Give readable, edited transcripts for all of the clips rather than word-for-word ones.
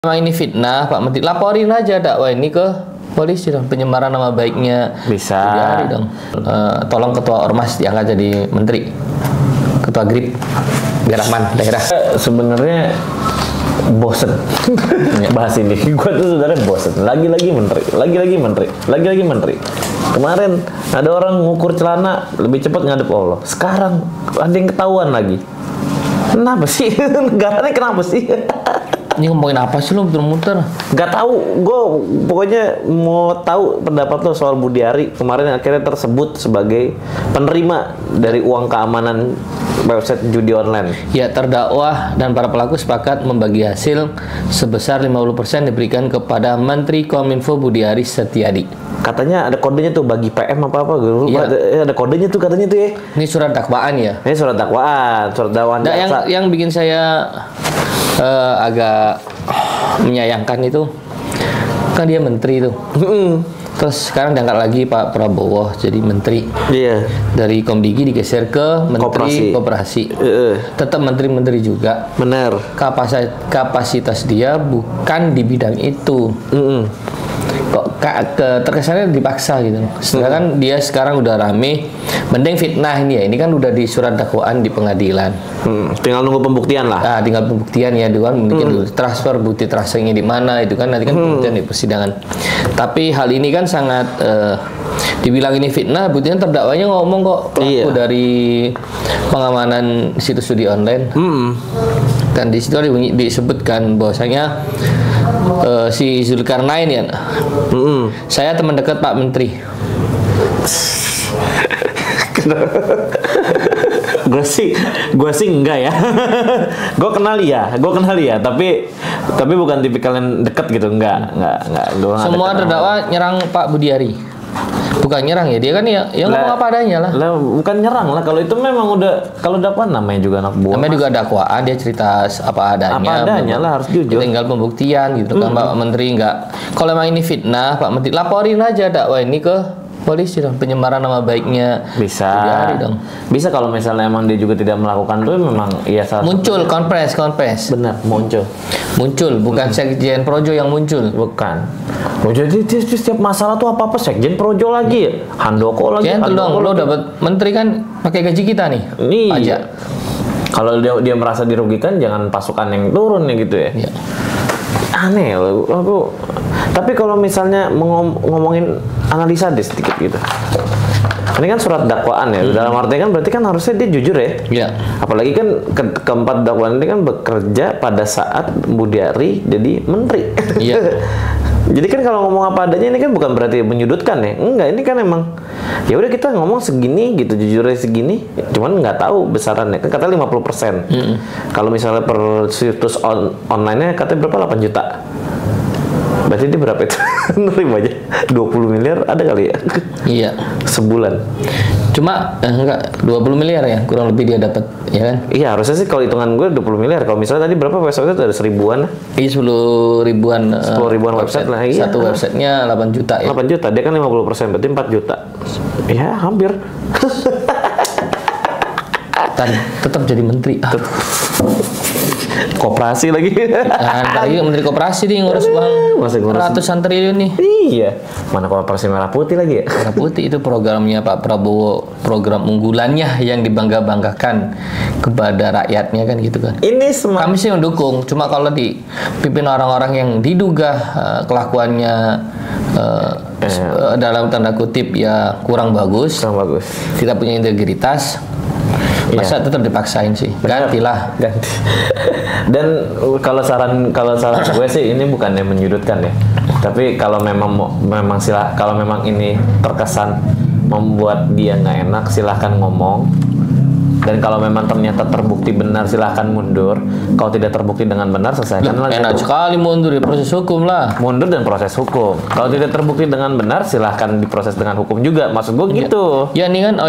Memang ini fitnah, Pak Menteri, laporin aja dakwah ini ke polisi dong, penyemaran nama baiknya. Bisa. Hari dong. Tolong ketua ormas diangkat jadi menteri, ketua grip biar aman daerah. Sebenarnya bosen bahas ini. Gue tuh sebenarnya bosen. Lagi-lagi menteri, lagi-lagi menteri, lagi-lagi menteri. Kemarin ada orang ngukur celana lebih cepat ngadep Allah. Sekarang ada yang ketahuan lagi. Kenapa sih? Negaranya kenapa sih? Ini ngomongin apa sih lo muter-muter? Gak tahu, gue pokoknya mau tahu pendapat lo soal Budiari kemarin akhirnya tersebut sebagai penerima dari uang keamanan website judi online. Ya, terdakwa dan para pelaku sepakat membagi hasil sebesar 50% diberikan kepada Menteri Kominfo Budiari Setiadi. Katanya ada kodenya tuh bagi PM apa-apa gitu. Iya. Ada kodenya tuh katanya tuh ya. Ini surat dakwaan ya? Ini surat dakwaan, Nah, yang bikin saya agak menyayangkan itu kan dia menteri tuh. Terus sekarang diangkat lagi Pak Prabowo jadi menteri. Iya. Dari Komdigi digeser ke Menteri Koperasi. Tetap menteri-menteri juga. Benar. Kapasitas dia bukan di bidang itu. Kok terkesannya dipaksa gitu. Sedangkan dia sekarang udah rame, mending fitnah ini ya. Ini kan udah di surat dakwaan di pengadilan. Tinggal nunggu pembuktian lah. Nah, tinggal pembuktian ya, doang mungkin transfer bukti tracingnya di mana itu kan nanti kan pembuktian di persidangan. Tapi hal ini kan sangat dibilang ini fitnah, buktinya terdakwanya ngomong kok pelaku dari pengamanan situs judi online. Dan di situ disebutkan bahwasanya si Zulkarnain ya, saya teman dekat Pak Menteri. gue sih enggak ya. gue kenal ya, tapi bukan tipikal yang deket gitu, enggak. Semua terdakwa nyerang Pak Budiari. Bukan nyerang ya, dia kan ya ngomong apa adanya lah. Bukan nyerang lah, kalau itu memang udah, kalau dakwaan namanya juga anak buah. Namanya juga dakwaan, dia cerita apa adanya. Apa adanya lah, harus jujur. Tinggal pembuktian gitu kan, Pak Menteri enggak. Kalau memang ini fitnah, Pak Menteri laporin aja dakwah ini ke polisi dong, penyemaran nama baiknya. Bisa. Dong. Bisa kalau misalnya emang dia juga tidak melakukan itu, memang iya salah. Muncul konpres. Benar, muncul. Bukan Sekjen Projo yang muncul. Bukan. Jadi setiap masalah tuh apa Sekjen Projo lagi ya, Handoko lagi. Gentle dong, lo dapat menteri kan pakai gaji kita nih. Pajak. Kalau dia merasa dirugikan, jangan pasukan yang turun ya gitu ya. Iya. Aneh loh. Tapi kalau misalnya ngomongin analisa deh sedikit gitu. Ini kan surat dakwaan ya. Dalam arti kan berarti kan harusnya dia jujur ya. Iya. Apalagi kan keempat dakwaan ini kan bekerja pada saat Budiari jadi menteri. Iya. Jadi kan kalau ngomong apa adanya ini kan bukan berarti menyudutkan ya. Enggak, ini kan emang ya udah kita ngomong segini gitu, jujurnya segini. Cuman nggak tahu besarannya. Kan katanya 50%. Kalau misalnya per situs online-nya katanya berapa? 8 juta. Berarti dia berapa itu? Nerima aja 20 miliar ada kali ya? Iya. Sebulan. Cuma enggak 20 miliar ya kurang lebih dia dapat ya kan? Iya harusnya sih kalau hitungan gue 20 miliar. Kalau misalnya tadi berapa website itu ada 1000-an? Iya 10 ribuan website lah. Iya. Satu websitenya 8 juta ya. 8 juta dia kan 50% berarti 4 juta. Ya hampir. Tetap jadi menteri. Koperasi lagi. Lagi menteri koperasi nih ngurus uang ratusan triliun nih. Iya. Mana koperasi merah putih lagi ya? Merah putih itu programnya Pak Prabowo, program unggulannya yang dibangga-banggakan kepada rakyatnya kan gitu kan. Kami sih mendukung. Cuma kalau dipimpin orang-orang yang diduga kelakuannya dalam tanda kutip ya kurang bagus. Tidak punya integritas. Masa tetap dipaksain sih. Ganti. Dan kalau saran gue sih ini bukannya menyudutkan ya. Tapi kalau kalau memang ini terkesan membuat dia nggak enak, silahkan ngomong. Dan kalau memang ternyata terbukti benar, silahkan mundur. Kalau tidak terbukti dengan benar, selesaikan lagi. Enak sekali mundur ya, proses hukum lah. Mundur dan proses hukum. Kalau tidak terbukti dengan benar, silahkan diproses dengan hukum juga. Maksud gue gitu. Ya ini kan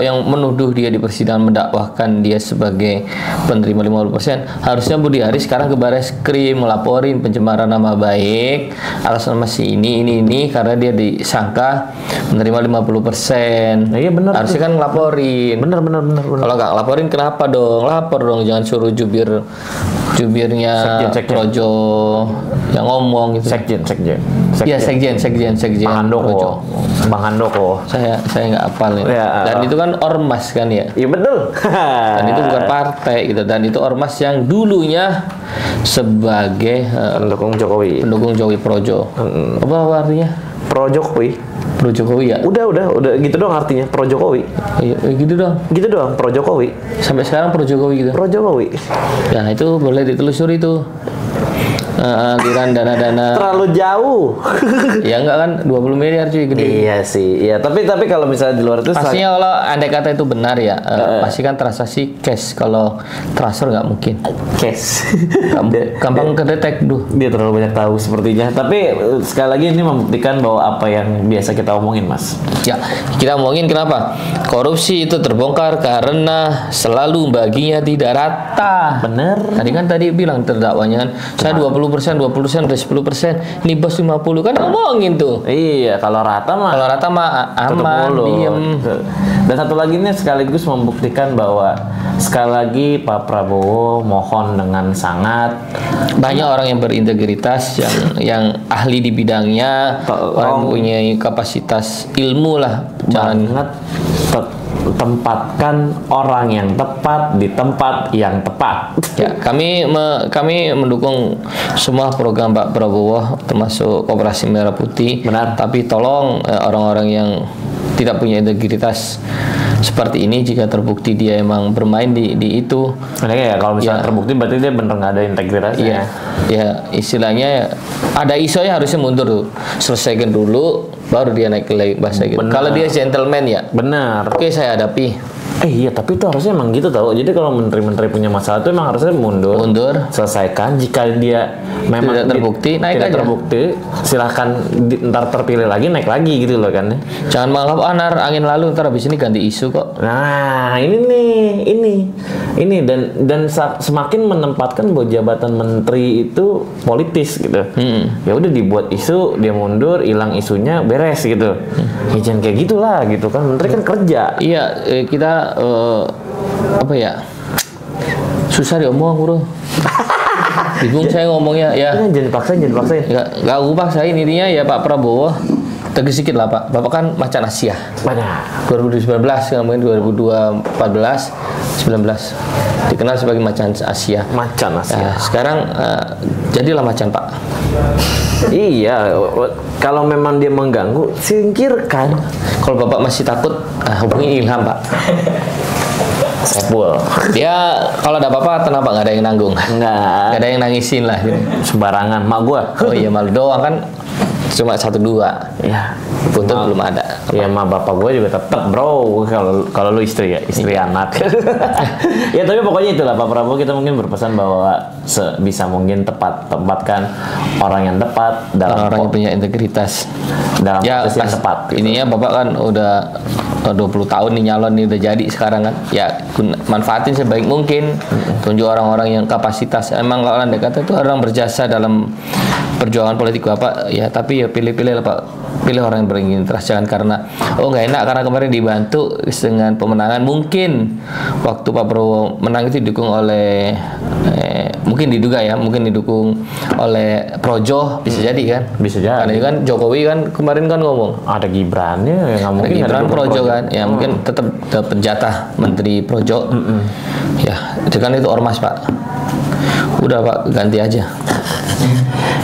yang menuduh dia di persidangan mendakwahkan dia sebagai penerima 50%. Harusnya Budiari sekarang ke Bareskrim melaporin pencemaran nama baik atas nama si ini karena dia disangka menerima 50%. Nah, iya benar. Harusnya kan ngelaporin. Benar. Kalau nggak laporin kenapa dong? Lapor dong, jangan suruh jubir jubirnya Sekjen. Projo yang ngomong gitu. Sekjen. Iya, sekjen Projo. Bang Handoko. Saya nggak hafal ini. Ya. Dan itu kan ormas kan ya. Iya betul. Dan itu bukan partai gitu. Dan itu ormas yang dulunya sebagai pendukung Jokowi. pendukung Jokowi Projo. Apa artinya? Pro Jokowi. Pro Jokowi ya. Udah gitu doang artinya Pro Jokowi. Iya, gitu dong. Gitu doang Pro Jokowi. Sampai sekarang Pro Jokowi gitu. Pro Jokowi. Ya itu boleh ditelusuri tuh. Aliran dana-dana. Terlalu jauh. Ya enggak kan 20 miliar cuy gede. Iya sih. Iya, tapi kalau misalnya di luar itu Pastinya kalau andai kata itu benar ya, pasti kan transaksi cash. Kalau transfer nggak mungkin. cash. Gampang kedetek tuh. Dia terlalu banyak tahu sepertinya. Tapi sekali lagi ini membuktikan bahwa apa yang biasa kita omongin, Mas. Ya, kita omongin kenapa? Korupsi itu terbongkar karena selalu baginya tidak rata. Bener. Tadi bilang terdakwanya kan, saya 20%, udah 10%, ini bos 50 kan ngomongin tuh. Iya, kalau rata mah tutup aman, mulut. diem. Dan satu lagi ini sekaligus membuktikan bahwa sekali lagi Pak Prabowo mohon dengan sangat Banyak orang yang berintegritas, yang ahli di bidangnya, orang punya kapasitas ilmu lah. banget tempatkan orang yang tepat di tempat yang tepat. Ya, kami mendukung semua program Pak Prabowo, termasuk Koperasi Merah Putih. Benar. Tapi tolong orang-orang yang tidak punya integritas seperti ini, jika terbukti dia emang bermain di itu. Ya, kalau misalnya terbukti berarti dia bener nggak ada integritasnya. Iya, ya istilahnya ada isu ya harusnya mundur tuh, selesaikan dulu, baru dia naik ke bahasa gitu. Kalau dia gentleman ya, Benar. oke saya hadapi. Iya, tapi itu harusnya emang gitu tau. Jadi kalau menteri-menteri punya masalah itu emang harusnya mundur. Selesaikan. Jika dia memang tidak terbukti, naik tidak aja. terbukti, silahkan ntar terpilih lagi, naik lagi gitu loh kan. Jangan menganggap angin lalu, ntar habis ini ganti isu kok. Nah, ini dan semakin menempatkan bahwa jabatan menteri itu politis gitu. Ya udah dibuat isu, dia mundur, hilang isunya, beres gitu. Ya jangan kayak gitulah gitu kan. Menteri kan kerja. Iya, kita apa ya? Susah diomong, bro. Bingung saya ngomongnya ya. Jangan paksain. Nggak aku paksain, intinya ya Pak Prabowo tegas sedikit lah Pak. Bapak kan macan Asia. Banyak. 2019, mungkin 2014, 19 dikenal sebagai macan Asia. Macan Asia. Nah, sekarang jadilah macan Pak. Iya, kalau memang dia mengganggu, singkirkan. Kalau Bapak masih takut, hubungi Ilham Pak. Sepul. Dia kalau ada apa-apa tenang Pak, nggak ada yang nanggung. Nggak ada yang nangisin lah. Gitu. Sembarangan, mak gua. Oh iya, malu doang kan. Cuma 1-2. Ya, Buntut belum ada. Ya sama bapak gue juga tetap bro. Kalau lu istri ya, istri anak. Ya tapi pokoknya itulah Pak Prabowo, kita mungkin berpesan bahwa sebisa mungkin tempatkan orang yang tepat dalam orang yang punya integritas dalam posisi yang tepat. Gitu. Ininya Bapak kan udah 20 tahun nih nyalon nih, udah jadi sekarang kan. Ya manfaatin sebaik mungkin. Tunjuk orang-orang yang kapasitas. Emang kalau Anda kata itu orang berjasa dalam perjuangan politik Bapak, ya tapi ya pilih-pilih lah Pak. Pilih orang yang berintegritas, jangan karena nggak enak karena kemarin dibantu dengan pemenangan. Mungkin waktu Pak Prabowo menang itu didukung oleh mungkin didukung oleh Projo, bisa jadi kan? Bisa jadi. Karena kan Jokowi kan kemarin kan ngomong ada Gibrannya, ya nggak mungkin ada Gibran Projo kan, ya mungkin tetap dapat jatah Menteri Projo. Ya, itu kan itu ormas Pak. Udah Pak, ganti aja.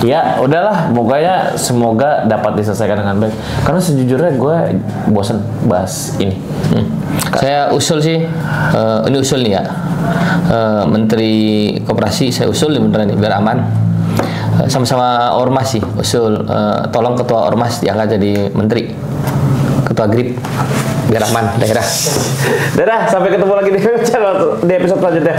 Ya udahlah, pokoknya semoga dapat diselesaikan dengan baik. Karena sejujurnya gue bosan bahas ini. Saya usul sih, ini usul nih ya, Menteri Koperasi saya usul beneran nih, biar aman. Sama-sama ormas sih, usul tolong ketua ormas diangkat jadi menteri, ketua GRIP, biar aman daerah. Dadah, sampai ketemu lagi di episode selanjutnya.